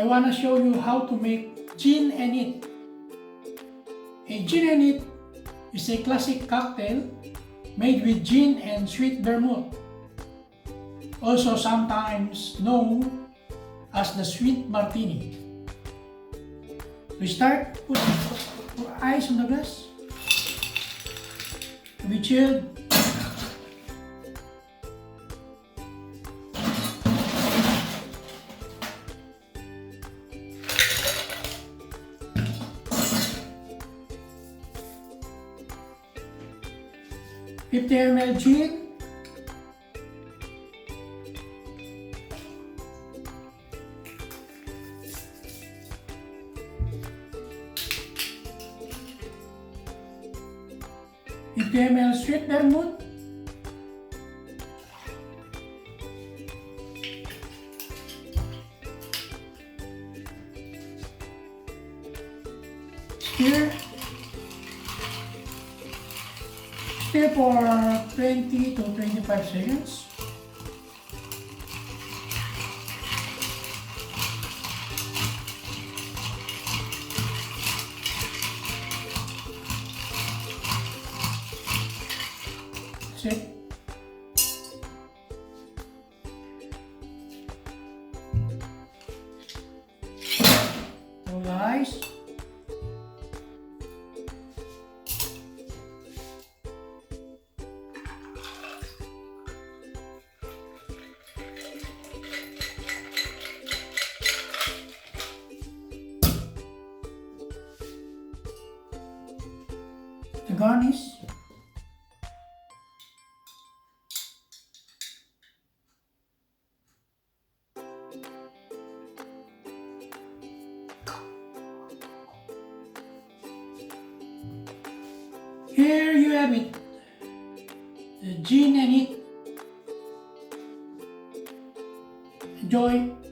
want to show you how to make gin and it. A gin and it is a classic cocktail made with gin and sweet vermouth, also sometimes known as the sweet martini. We start, put ice on the glass to be chilled. $50 ml gin, $50 ml sweet vermouth, stir for 20 to 25 seconds. That's it. So guys, the garnish. Here you have it, the gin and it. Enjoy.